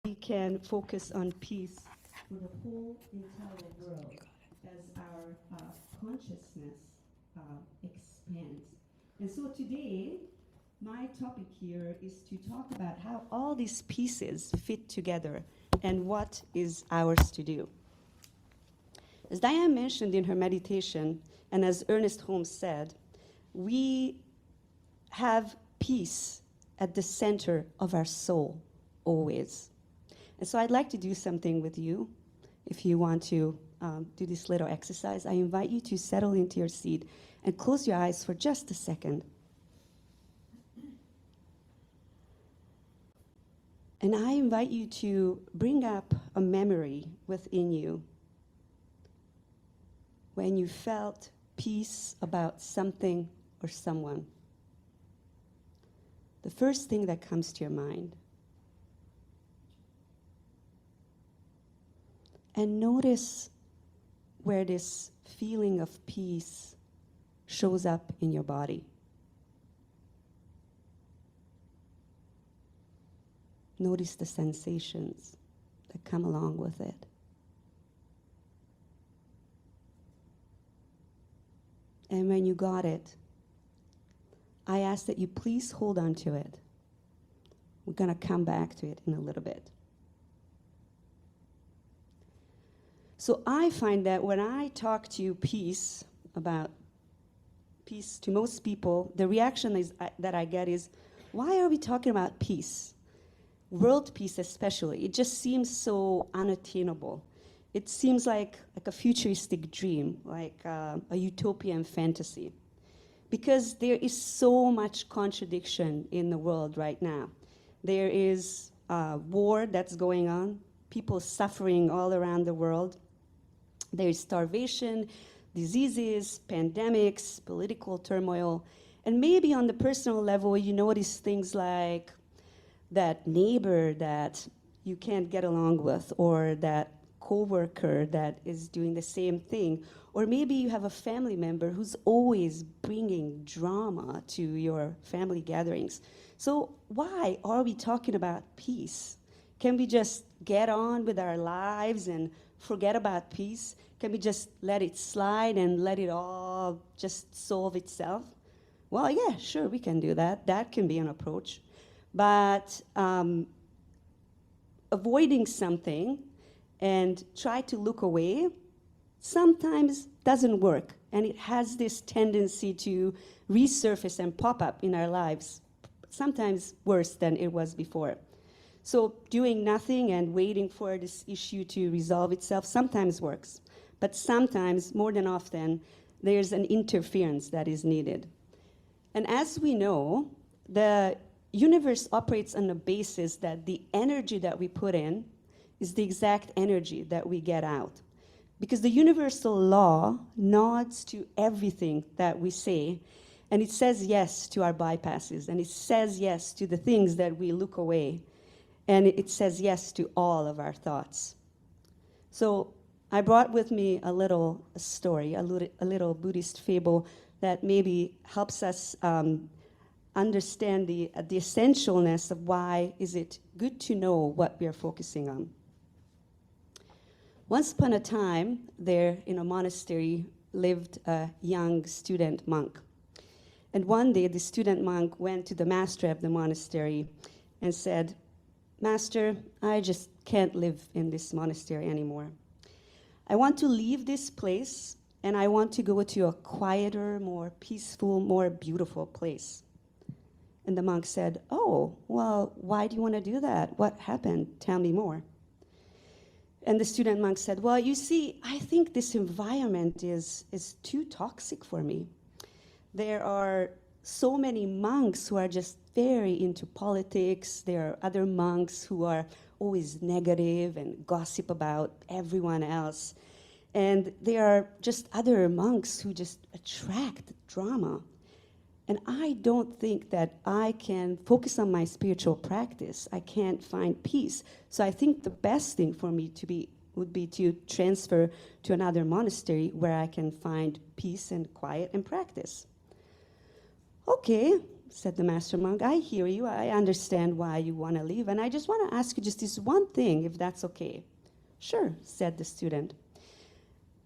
we can focus on peace for the whole entire world as our consciousness expands. And so today, my topic here is to talk about how all these pieces fit together and what is ours to do. As Diane mentioned in her meditation, and as Ernest Holmes said, we have peace at the center of our soul, always. And so I'd like to do something with you. If you want to do this little exercise, I invite you to settle into your seat and close your eyes for just a second. And I invite you to bring up a memory within you when you felt peace about something or someone. The first thing that comes to your mind. And notice where this feeling of peace shows up in your body. Notice the sensations that come along with it. And when you got it, I ask that you please hold on to it. We're going to come back to it in a little bit. So I find that when I talk to peace, about peace to most people, the reaction that I get is, why are we talking about peace? World peace especially. It just seems so unattainable. It seems like a futuristic dream, like a utopian fantasy. Because there is so much contradiction in the world right now. There is war that's going on, people suffering all around the world. There is starvation, diseases, pandemics, political turmoil. And maybe on the personal level, you notice things like that neighbor that you can't get along with, or that coworker that is doing the same thing. Or maybe you have a family member who's always bringing drama to your family gatherings. So why are we talking about peace? Can we just get on with our lives and forget about peace? Can we just let it slide and let it all just solve itself? Well, yeah, sure, we can do that. That can be an approach. But avoiding something and try to look away sometimes doesn't work. And it has this tendency to resurface and pop up in our lives, sometimes worse than it was before. So doing nothing and waiting for this issue to resolve itself sometimes works. But sometimes, more than often, there's an interference that is needed. And as we know, the universe operates on the basis that the energy that we put in is the exact energy that we get out. Because the universal law nods to everything that we say, and it says yes to our bypasses, and it says yes to the things that we look away, and it says yes to all of our thoughts. So I brought with me a little story, a little Buddhist fable that maybe helps us understand the essentialness of why is it good to know what we are focusing on. Once upon a time, there in a monastery lived a young student monk. And one day, the student monk went to the master of the monastery and said, "Master, I just can't live in this monastery anymore. I want to leave this place, and I want to go to a quieter, more peaceful, more beautiful place." And the monk said, "Oh, well, why do you want to do that? What happened? Tell me more." And the student monk said, "Well, you see, I think this environment is too toxic for me. There are so many monks who are just very into politics. There are other monks who are always negative and gossip about everyone else. And there are just other monks who just attract drama. And I don't think that I can focus on my spiritual practice. I can't find peace. So I think the best thing for me would be to transfer to another monastery where I can find peace and quiet and practice." "Okay, said the master monk, I hear you. I understand why you want to leave. And I just want to ask you just this one thing, if that's okay. Sure, said the student.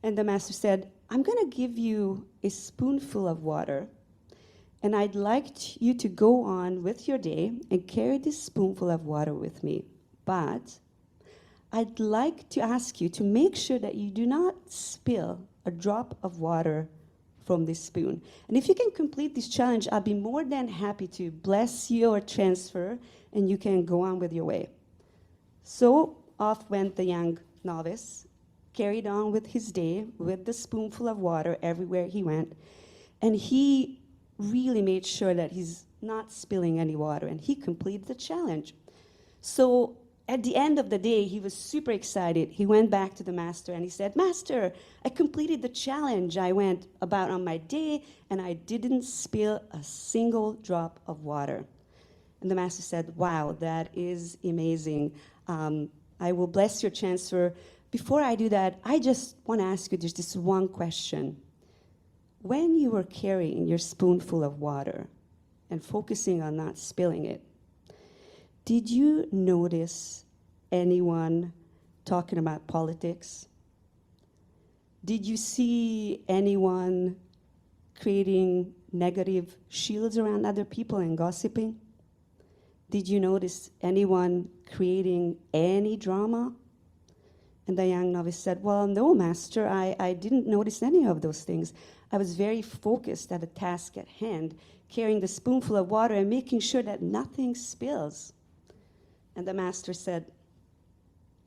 And the master said, I'm going to give you a spoonful of water, and I'd like you to go on with your day and carry this spoonful of water with me. But I'd like to ask you to make sure that you do not spill a drop of water from this spoon. And if you can complete this challenge, I'll be more than happy to bless your transfer, and you can go on with your way. So off went the young novice, carried on with his day with the spoonful of water everywhere he went, and he really made sure that he's not spilling any water, and he completed the challenge. So at the end of the day, he was super excited. He went back to the master and he said, Master, I completed the challenge. I went about on my day and I didn't spill a single drop of water. And the master said, wow, that is amazing. I will bless your transfer. Before I do that, I just want to ask you just this one question. When you were carrying your spoonful of water and focusing on not spilling it, did you notice anyone talking about politics? Did you see anyone creating negative shields around other people and gossiping? Did you notice anyone creating any drama? And the young novice said, well, no, master, I didn't notice any of those things. I was very focused at the task at hand, carrying the spoonful of water and making sure that nothing spills. And the master said,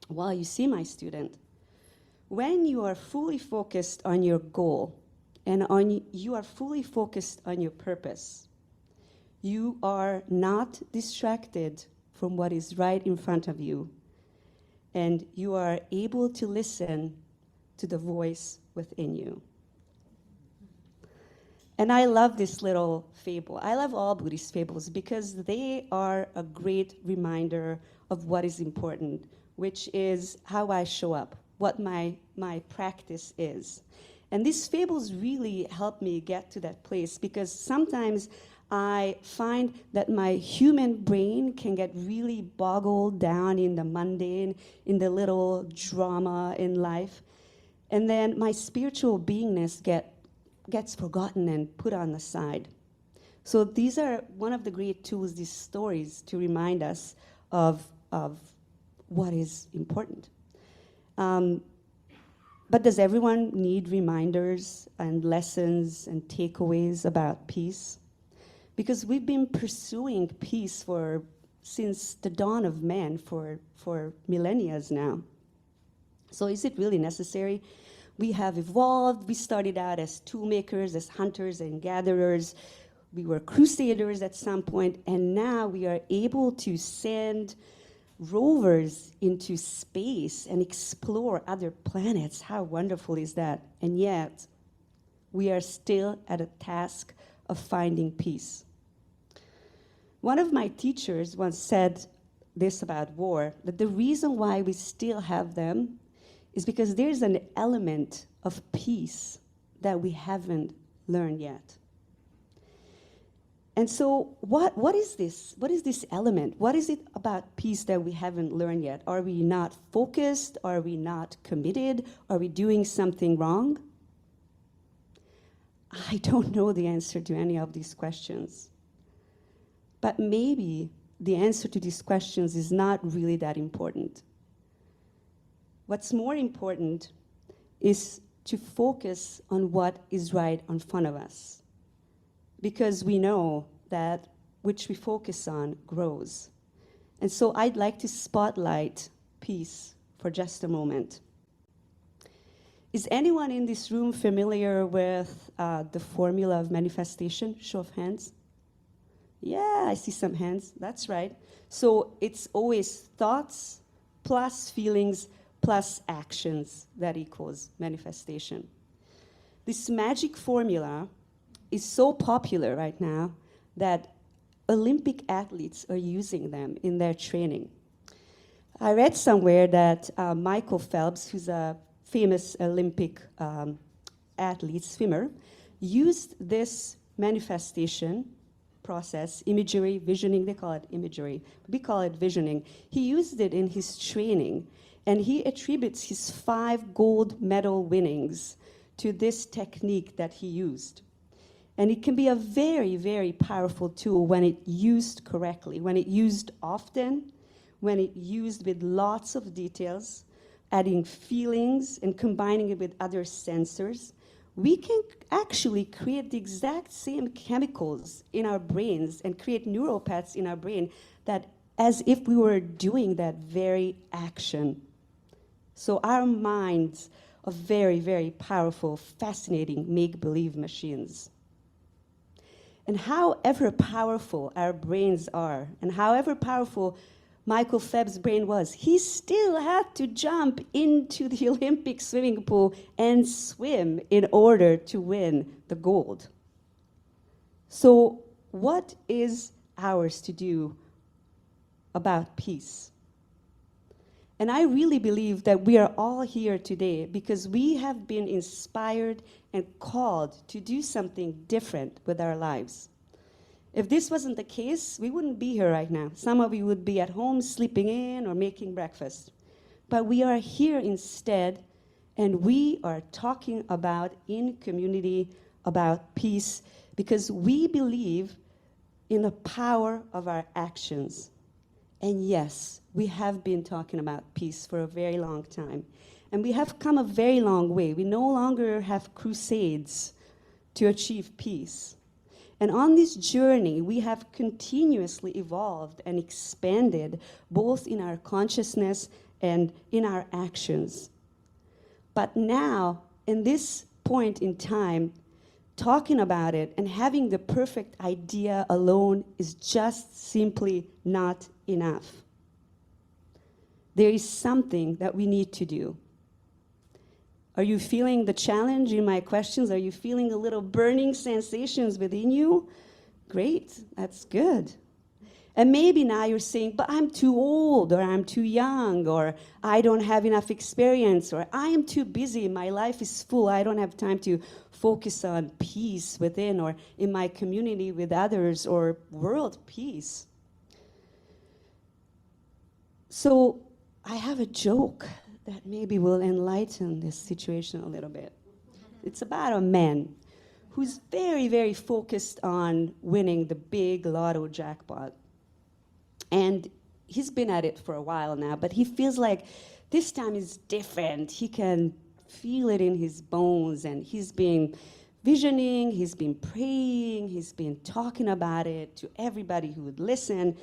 well, you see, my student, when you are fully focused on your goal and you are fully focused on your purpose, you are not distracted from what is right in front of you, and you are able to listen to the voice within you. And I love this little fable. I love all Buddhist fables because they are a great reminder of what is important, which is how I show up, what my practice is. And these fables really help me get to that place because sometimes I find that my human brain can get really boggled down in the mundane, in the little drama in life. And then my spiritual beingness gets forgotten and put on the side. So these are one of the great tools, these stories, to remind us of what is important. But does everyone need reminders and lessons and takeaways about peace? Because we've been pursuing peace since the dawn of man for millennia now. So is it really necessary? We have evolved. We started out as tool makers, as hunters and gatherers. We were crusaders at some point, and now we are able to send rovers into space and explore other planets. How wonderful is that? And yet, we are still at a task of finding peace. One of my teachers once said this about war, that the reason why we still have them is because there's an element of peace that we haven't learned yet. And so what is this? What is this element? What is it about peace that we haven't learned yet? Are we not focused? Are we not committed? Are we doing something wrong? I don't know the answer to any of these questions. But maybe the answer to these questions is not really that important. What's more important is to focus on what is right in front of us, because we know that which we focus on grows. And so I'd like to spotlight peace for just a moment. Is anyone in this room familiar with the formula of manifestation? Show of hands. Yeah, I see some hands. That's right. So it's always thoughts plus feelings plus actions that equals manifestation. This magic formula is so popular right now that Olympic athletes are using them in their training. I read somewhere that Michael Phelps, who's a famous Olympic athlete, swimmer, used this manifestation process, imagery, visioning, they call it imagery. We call it visioning. He used it in his training, and he attributes his 5 gold medal winnings to this technique that he used. And it can be a very, very powerful tool when it's used correctly, when it's used often, when it's used with lots of details, adding feelings and combining it with other sensors. We can actually create the exact same chemicals in our brains and create neural paths in our brain that as if we were doing that very action. So our minds are very, very powerful, fascinating make-believe machines. And however powerful our brains are, and however powerful Michael Phelps' brain was, he still had to jump into the Olympic swimming pool and swim in order to win the gold. So what is ours to do about peace? And I really believe that we are all here today because we have been inspired and called to do something different with our lives. If this wasn't the case, we wouldn't be here right now. Some of you would be at home sleeping in or making breakfast. But we are here instead, and we are talking about in community about peace because we believe in the power of our actions. And yes, we have been talking about peace for a very long time. And we have come a very long way. We no longer have crusades to achieve peace. And on this journey, we have continuously evolved and expanded, both in our consciousness and in our actions. But now, in this point in time, talking about it and having the perfect idea alone is just simply not enough. There is something that we need to do. Are you feeling the challenge in my questions? Are you feeling a little burning sensations within you? Great, that's good. And maybe now you're saying, but I'm too old, or I'm too young, or I don't have enough experience, or I am too busy, my life is full, I don't have time to focus on peace within or in my community with others or world peace. So I have a joke that maybe will enlighten this situation a little bit. It's about a man who's very, very focused on winning the big lotto jackpot. And he's been at it for a while now, but he feels like this time is different. He can feel it in his bones, and he's been visioning, he's been praying, he's been talking about it to everybody who would listen,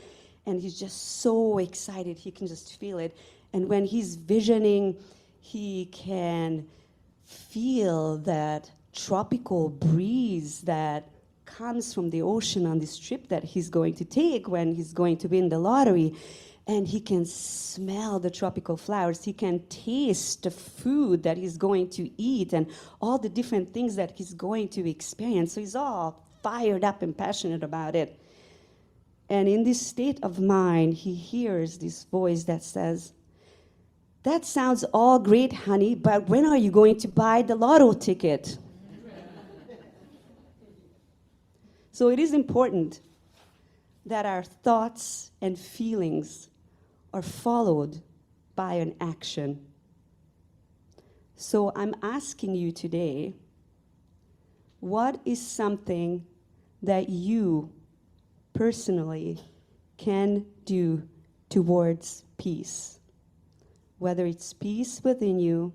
and he's just so excited, he can just feel it. And when he's visioning, he can feel that tropical breeze that comes from the ocean on this trip that he's going to take when he's going to win the lottery. And he can smell the tropical flowers. He can taste the food that he's going to eat and all the different things that he's going to experience. So he's all fired up and passionate about it. And in this state of mind, he hears this voice that says, "That sounds all great, honey, but when are you going to buy the lotto ticket?" So it is important that our thoughts and feelings are followed by an action. So I'm asking you today, what is something that you personally can do towards peace? Whether it's peace within you,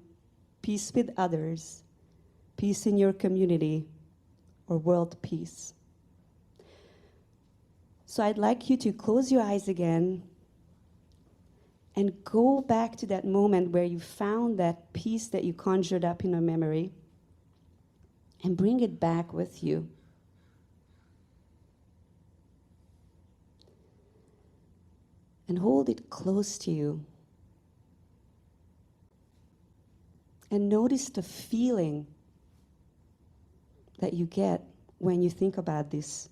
peace with others, peace in your community, or world peace. So I'd like you to close your eyes again and go back to that moment where you found that peace that you conjured up in a memory and bring it back with you. And hold it close to you. And notice the feeling that you get when you think about this.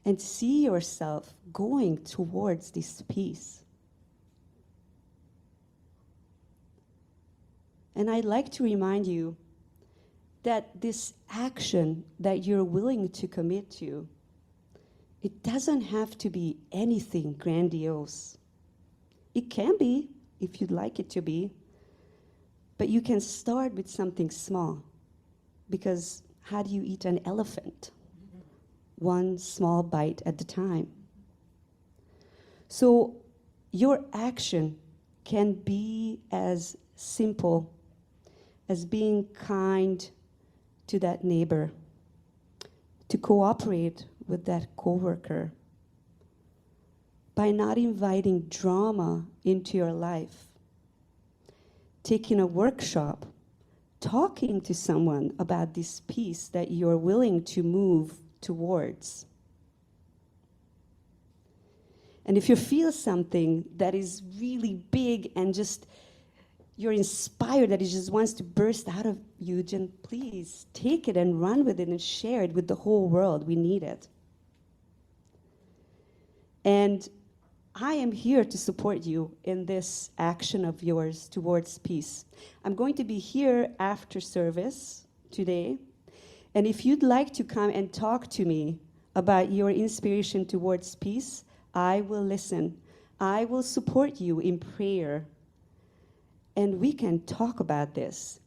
And see yourself going towards this peace. And I'd like to remind you that this action that you're willing to commit to, it doesn't have to be anything grandiose. It can be, if you'd like it to be, but you can start with something small, because how do you eat an elephant? One small bite at a time. So your action can be as simple as being kind to that neighbor, to cooperate with that coworker, by not inviting drama into your life, taking a workshop, talking to someone about this peace that you're willing to move towards. And if you feel something that is really big and just you're inspired, that it just wants to burst out of you, then please take it and run with it and share it with the whole world. We need it. And I am here to support you in this action of yours towards peace. I'm going to be here after service today. And if you'd like to come and talk to me about your inspiration towards peace, I will listen. I will support you in prayer. And we can talk about this.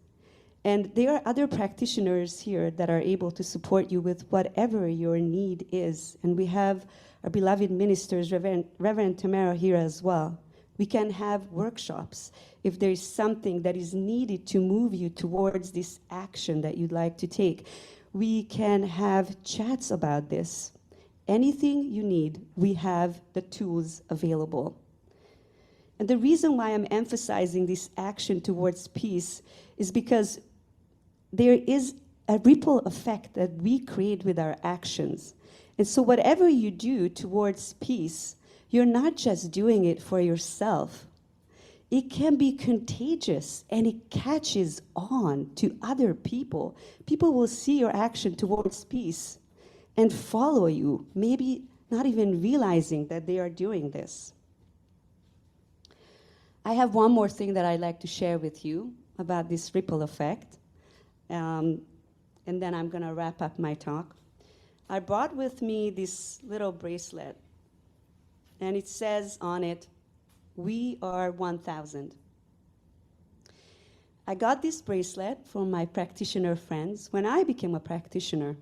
And there are other practitioners here that are able to support you with whatever your need is. And we have our beloved ministers, Reverend Tamara, here as well. We can have workshops if there is something that is needed to move you towards this action that you'd like to take. We can have chats about this. Anything you need, we have the tools available. And the reason why I'm emphasizing this action towards peace is because there is a ripple effect that we create with our actions. And so whatever you do towards peace, you're not just doing it for yourself. It can be contagious, and it catches on to other people. People will see your action towards peace and follow you, maybe not even realizing that they are doing this. I have one more thing that I'd like to share with you about this ripple effect, and then I'm going to wrap up my talk. I brought with me this little bracelet, and it says on it, "We are 1,000." I got this bracelet from my practitioner friends when I became a practitioner,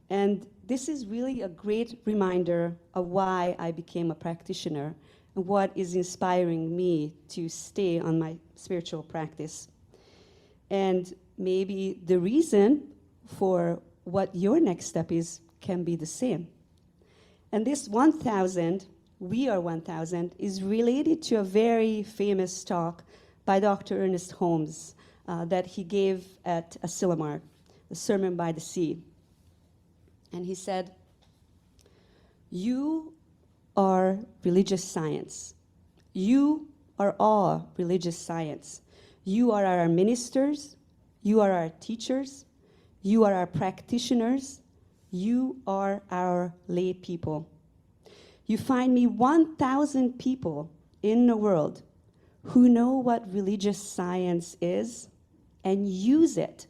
and this is really a great reminder of why I became a practitioner and what is inspiring me to stay on my spiritual practice. And maybe the reason for what your next step is can be the same. And this 1,000, we are 1,000, is related to a very famous talk by Dr. Ernest Holmes that he gave at Asilomar, the Sermon by the Sea. And he said, "You are religious science. You are all religious science. You are our ministers. You are our teachers. You are our practitioners. You are our lay people. You find me 1,000 people in the world who know what religious science is and use it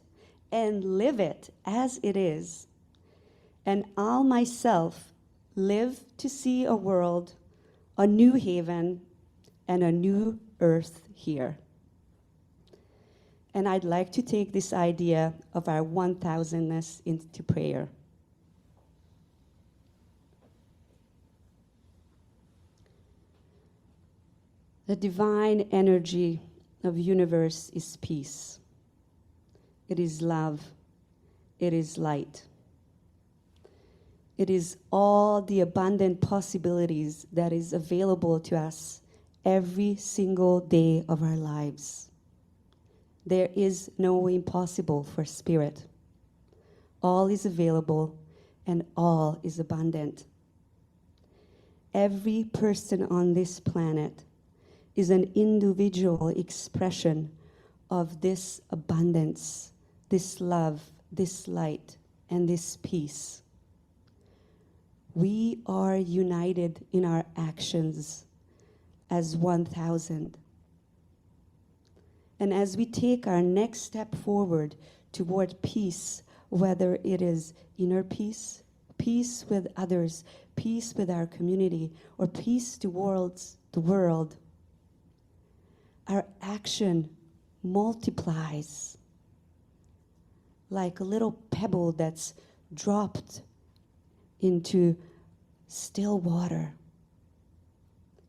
and live it as it is. And I'll myself live to see a world, a new haven, and a new earth here." And I'd like to take this idea of our 1,000-ness into prayer. The divine energy of the universe is peace. It is love. It is light. It is all the abundant possibilities that is available to us every single day of our lives. There is no impossible for spirit. All is available and all is abundant. Every person on this planet is an individual expression of this abundance, this love, this light, and this peace. We are united in our actions as 1,000. And as we take our next step forward toward peace, whether it is inner peace, peace with others, peace with our community, or peace towards the world, our action multiplies like a little pebble that's dropped into still water.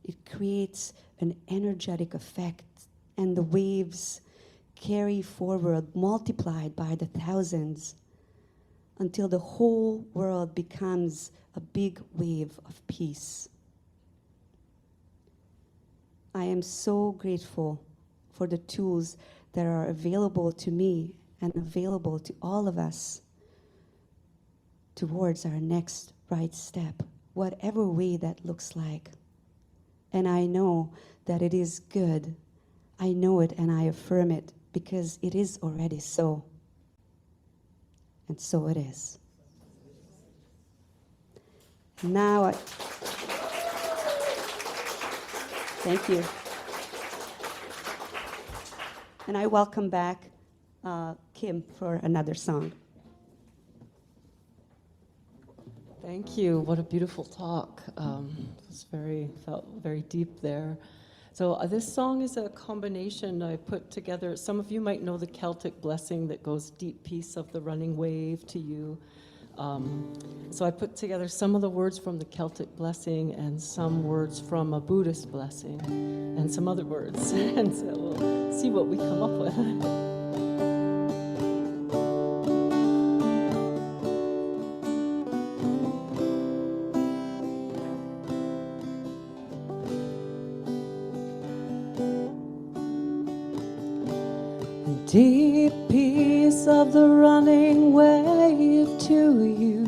It creates an energetic effect, and the waves carry forward, multiplied by the thousands, until the whole world becomes a big wave of peace. I am so grateful for the tools that are available to me and available to all of us towards our next right step, whatever way that looks like. And I know that it is good. I know it and I affirm it because it is already so. And so it is. Now thank you. And I welcome back Kim for another song. Thank you. What a beautiful talk. Felt very deep there. So this song is a combination I put together. Some of you might know the Celtic blessing that goes, "Deep peace of the running wave to you." So I put together some of the words from the Celtic blessing and some words from a Buddhist blessing and some other words. And so we'll see what we come up with. Deep peace of the running wave to you.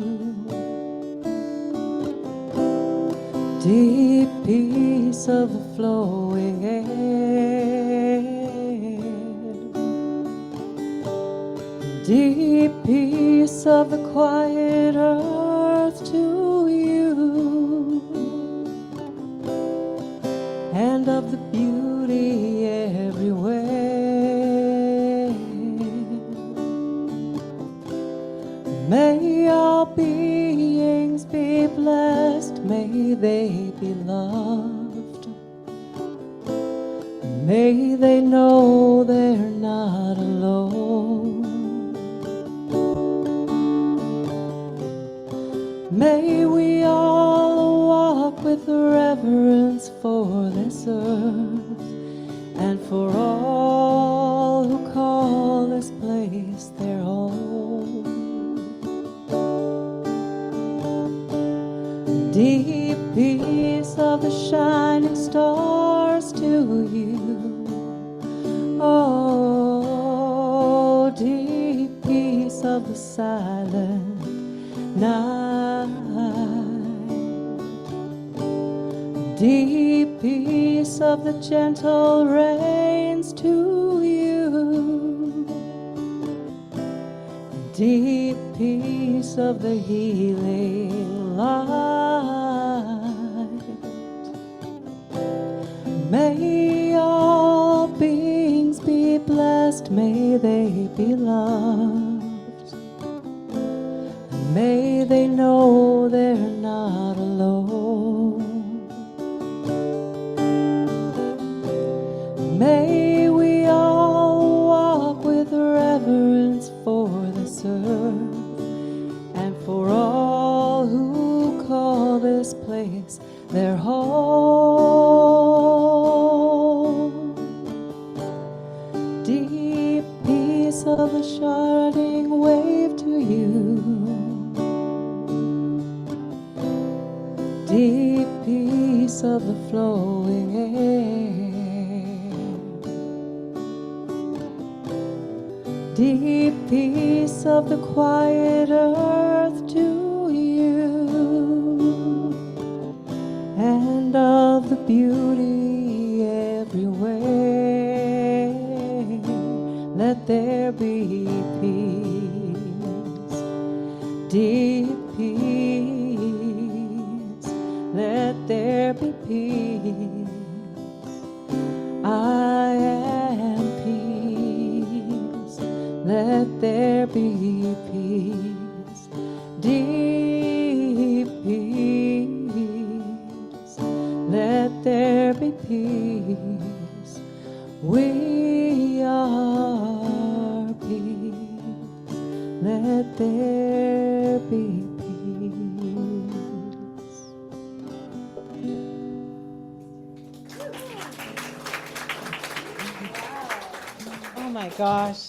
Deep peace of the flowing air. Deep peace of the quiet earth to you. And of the beauty everywhere. May all beings be blessed, may they be loved. May they know they're not alone. May we all walk with reverence for this earth and for all who call this place their home. Deep peace of the shining stars to you. Oh, deep peace of the silent night. Deep peace of the gentle rains to you. Deep peace of the healing light. May all beings be blessed, may they be loved. May they know they're not alone. May we all walk with reverence for this earth and for all who call this place their home. Deep peace of the shining wave to you. Deep peace of the flowing air. Deep peace of the quiet earth to you. And of the beauty everywhere. Let there be peace. Deep peace. Let there be peace. I am peace. Let there be peace, deep peace. Let there be peace. We are peace. Let there be peace. Oh my gosh,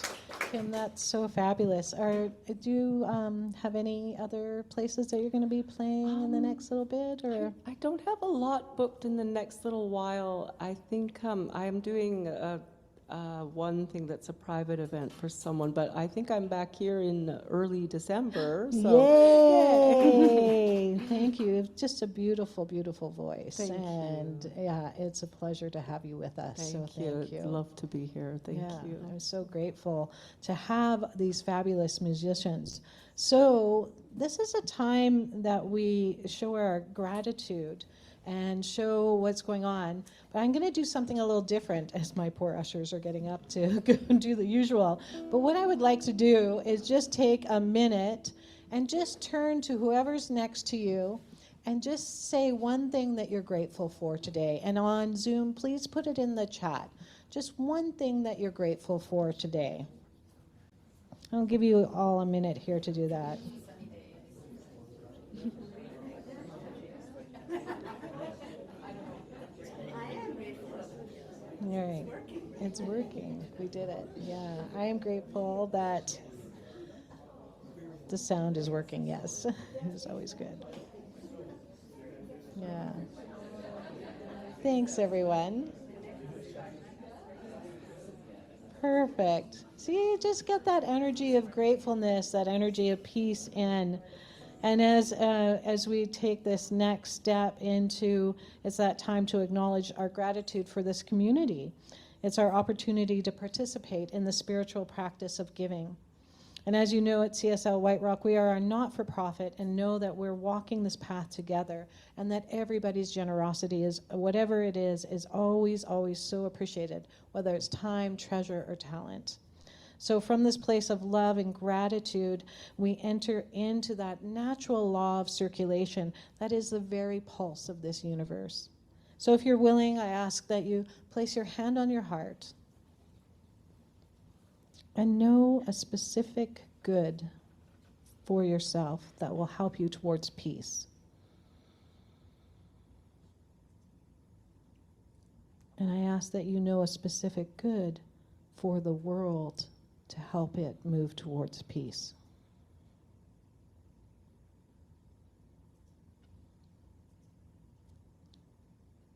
Kim, that's so fabulous. Do you have any other places that you're going to be playing in the next little bit, or? I don't have a lot booked in the next little while. I think I am doing one thing that's a private event for someone, but I think I'm back here in early December. So. Yay! Thank you. Just a beautiful, beautiful voice. Thank and you. Yeah, it's a pleasure to have you with us. Thank you. Thank you. Love to be here. Thank you. I'm so grateful to have these fabulous musicians. So this is a time that we show our gratitude and show what's going on. But I'm going to do something a little different as my poor ushers are getting up to go and do the usual. But what I would like to do is just take a minute and just turn to whoever's next to you and just say one thing that you're grateful for today. And on Zoom, please put it in the chat. Just one thing that you're grateful for today. I'll give you all a minute here to do that. All right. It's working. We did it. Yeah. I am grateful that the sound is working. Yes. It's always good. Yeah. Thanks, everyone. Perfect. See, just get that energy of gratefulness, that energy of peace in. And as we take this next step into, it's that time to acknowledge our gratitude for this community. It's our opportunity to participate in the spiritual practice of giving. And as you know, at CSL White Rock, we are a not-for-profit and know that we're walking this path together, and that everybody's generosity is, whatever it is always, always so appreciated, whether it's time, treasure, or talent. So from this place of love and gratitude, we enter into that natural law of circulation that is the very pulse of this universe. So if you're willing, I ask that you place your hand on your heart and know a specific good for yourself that will help you towards peace. And I ask that you know a specific good for the world to help it move towards peace.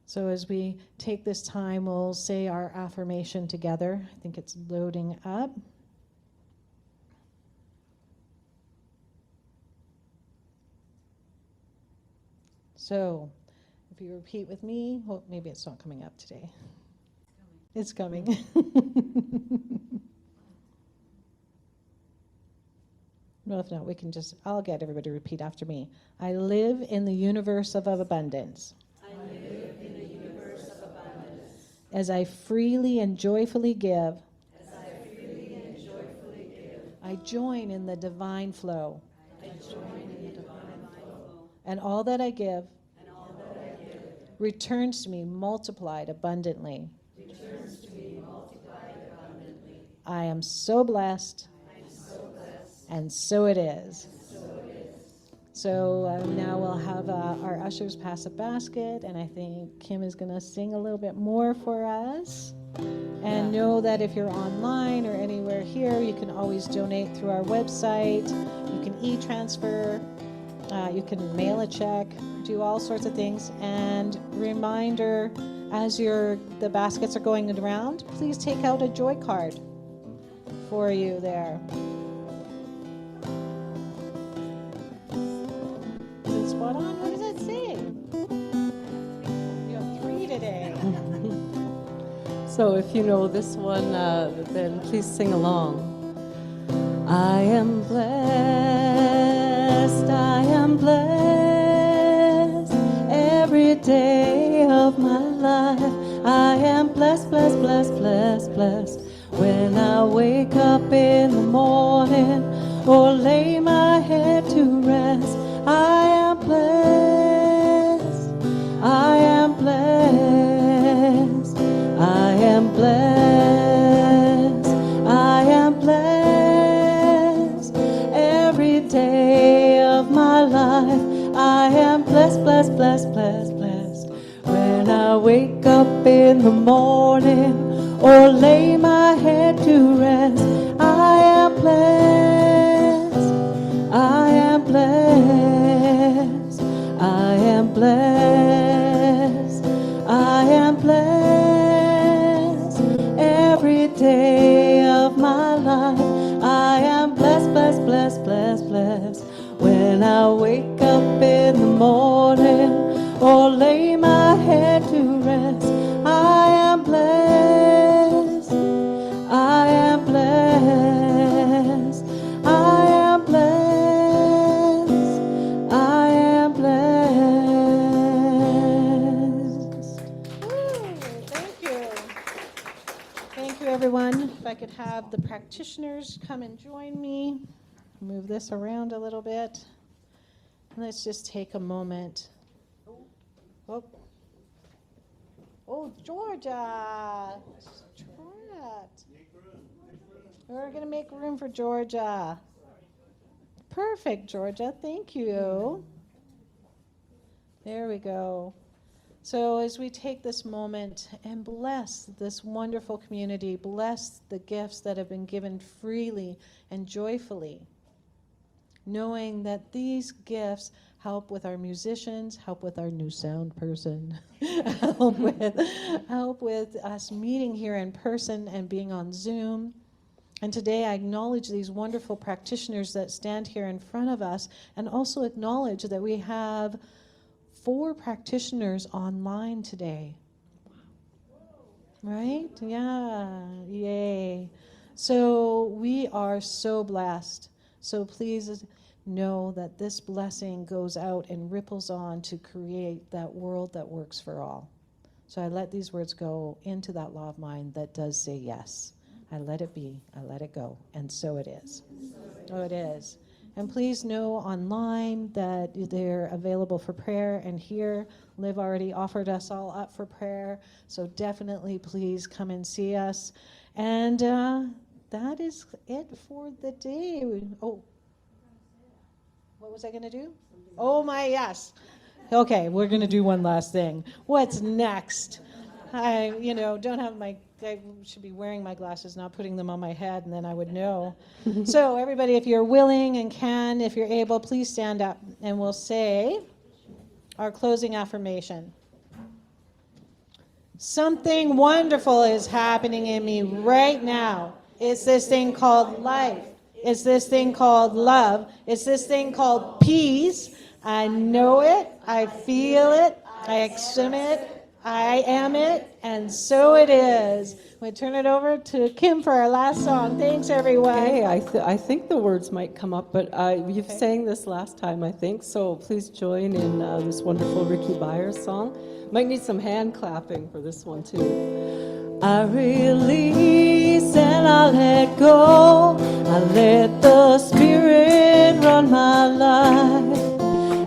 So as we take this time, we'll say our affirmation together. I think it's loading up. So if you repeat with me, well, maybe it's not coming up today. It's coming. Well, if not, we can just, I'll get everybody to repeat after me. I live in the universe of abundance. I live in the universe of abundance. As I freely and joyfully give, I join in the divine flow. And all that I give, returns to me multiplied abundantly. I am so blessed. And so it is. So now we'll have our ushers pass a basket, and I think Kim is going to sing a little bit more for us. And know that if you're online or anywhere here, you can always donate through our website. You can e-transfer. You can mail a check, do all sorts of things. And reminder, as the baskets are going around, please take out a joy card for you there. Spot on? What does it say? You have 3 today. So if you know this one, then please sing along. I am blessed, I am blessed, every day of my life. I am blessed, blessed, blessed, blessed, blessed, When I wake up in the morning or lay my head to rest, I am blessed. I am blessed. I am blessed. I am blessed. Every day of my life, I am blessed, blessed, blessed, blessed, blessed. When I wake up in the morning or lay my head to rest, I am blessed. I am blessed. I am blessed. I am blessed. Every day of my life, I am blessed, blessed, blessed, blessed, blessed. When I wake up in the morning or lay my head to rest, I am blessed. I am blessed. I am blessed. I am blessed. Thank you. Thank you, everyone. If I could have the practitioners come and join me. Move this around a little bit. Let's just take a moment. Oh, Georgia. We're going to make room for Georgia. Perfect, Georgia. Thank you. There we go. So as we take this moment and bless this wonderful community, bless the gifts that have been given freely and joyfully, knowing that these gifts help with our musicians, help with our new sound person, help with us meeting here in person and being on Zoom. And today I acknowledge these wonderful practitioners that stand here in front of us, and also acknowledge that we have 4 practitioners online today. Right? Yeah. Yay. So we are so blessed. So please know that this blessing goes out and ripples on to create that world that works for all. So I let these words go into that law of mind that does say yes. I let it be. I let it go. And so it is. Oh, it is. And please know online that they're available for prayer. And here, Liv already offered us all up for prayer. So definitely please come and see us. And that is it for the day. Oh, what was I going to do? Oh, my, yes. Okay, we're going to do one last thing. What's next? I should be wearing my glasses, not putting them on my head, and then I would know. So everybody, if you're willing and can, if you're able, please stand up, and we'll say our closing affirmation. Something wonderful is happening in me right now. It's this thing called life. It's this thing called love. It's this thing called peace. I know it. I feel it. I accept it. I am it, and so it is. We turn it over to Kim for our last song. Thanks, everyone. Okay, I think the words might come up, but you've sang this last time, I think, so please join in this wonderful Ricky Byers song. Might need some hand clapping for this one, too. I release and I let go. I let the Spirit run my life,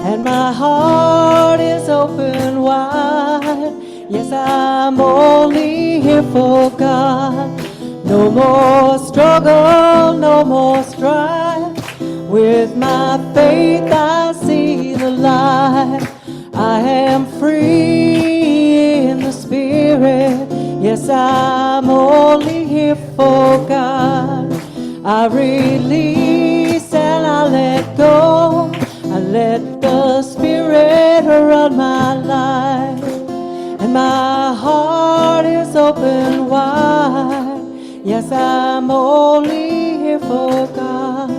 and my heart is open wide. Yes, I'm only here for God. No more struggle, no more strife. With my faith I see the light. I am free in the Spirit. Yes, I'm only here for God. I release and I let go. I let the Spirit run my life, and my heart is open wide. Yes, I'm only here for God.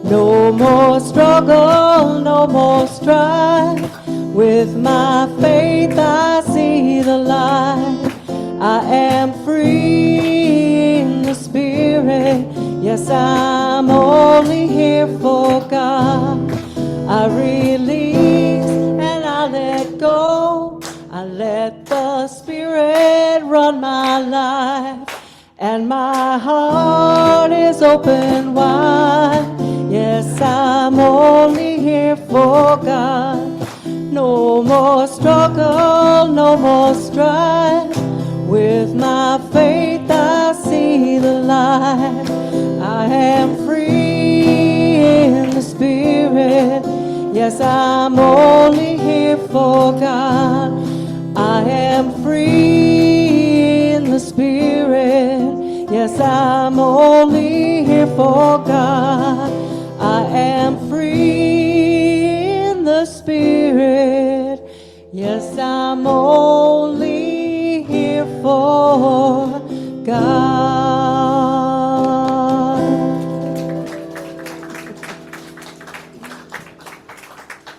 No more struggle, no more strife. With my faith I see the light. I am free in the Spirit. Yes, I'm only here for God. I release and I let go. I let the Spirit run my life, and my heart is open wide. Yes, I'm only here for God. No more struggle, no more strife. With my faith I see the light. I am free in the Spirit. Yes, I'm only here for God. I am free in the Spirit. Yes, I'm only here for God. I am free in the Spirit. Yes, I'm only here for God.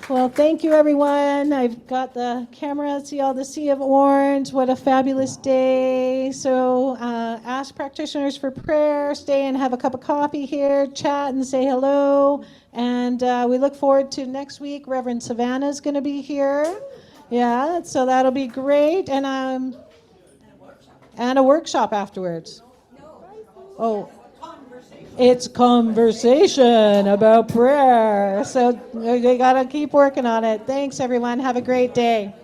Well, thank you, everyone. I've got the camera. See all the sea of orange. What a fabulous day. So ask practitioners for prayer. Stay and have a cup of coffee here. Chat and say hello. And we look forward to next week. Reverend Savannah is going to be here. Yeah, so that'll be great. And a workshop afterwards. Oh. It's conversation about prayer. So we got to keep working on it. Thanks, everyone. Have a great day.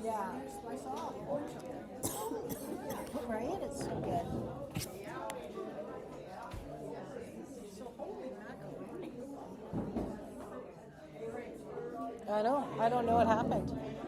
Yeah, I saw right? It's so good. I don't know what happened.